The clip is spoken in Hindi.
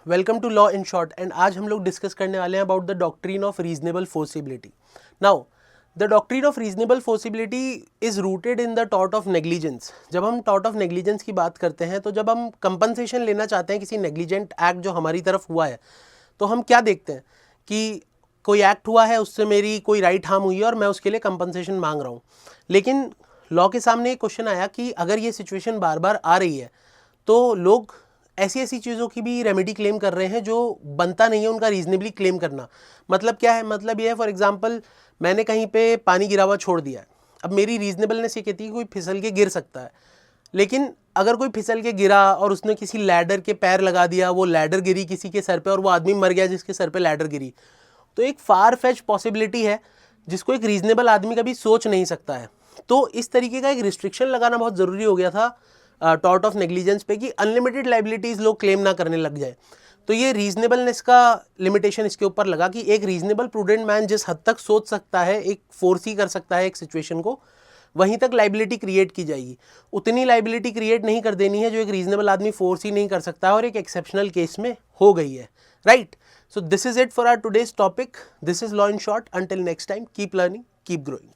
Welcome to law in short and आज हम लोग डिस्कस करने वाले हैं about the doctrine of reasonable foreseeability. Now the doctrine of reasonable foreseeability is rooted in the tort of negligence. जब हम टॉर्ट ऑफ नेग्लिजेंस की बात करते हैं तो जब हम कंपनसेशन लेना चाहते हैं किसी नेग्लिजेंट एक्ट जो हमारी तरफ हुआ है तो हम क्या देखते हैं कि कोई एक्ट हुआ है, उससे मेरी कोई राइट हार्म हुई है और मैं उसके लिए कंपनसेशन मांग रहा हूँ। लेकिन लॉ के सामने एक क्वेश्चन आया कि अगर ये सिचुएशन बार बार आ रही है तो लोग ऐसी ऐसी चीज़ों की भी रेमेडी क्लेम कर रहे हैं जो बनता नहीं है उनका रीजनेबली क्लेम करना। मतलब क्या है? मतलब ये है, फॉर एग्जांपल मैंने कहीं पे पानी गिरा हुआ छोड़ दिया है। अब मेरी रीजनेबलनेस ये कहती है कि कोई फिसल के गिर सकता है, लेकिन अगर कोई फिसल के गिरा और उसने किसी लैडर के पैर लगा दिया, वो लैडर गिरी किसी के सर पे और वो आदमी मर गया जिसके सर पे लैडर गिरी, तो एक फार फेच पॉसिबिलिटी है जिसको एक रीजनेबल आदमी कभी सोच नहीं सकता है। तो इस तरीके का एक रिस्ट्रिक्शन लगाना बहुत ज़रूरी हो गया था टॉर्ट ऑफ नेग्लिजेंस पे कि अनलिमिटेड लाइबिलिटीज लोग क्लेम ना करने लग जाए। तो ये रीजनेबलनेस का लिमिटेशन इसके ऊपर लगा कि एक रीजनेबल प्रूडेंट मैन जिस हद तक सोच सकता है, एक फोर्सी कर सकता है एक सिचुएशन को, वहीं तक लाइबिलिटी क्रिएट की जाएगी। उतनी लाइबिलिटी क्रिएट नहीं कर देनी है जो एक रीजनेबल आदमी फोर्स ही नहीं कर सकता और एक एक्सेप्शनल केस में हो गई है, right? So this is it for our today's topic. This is law in short. Until next time, keep learning, keep growing.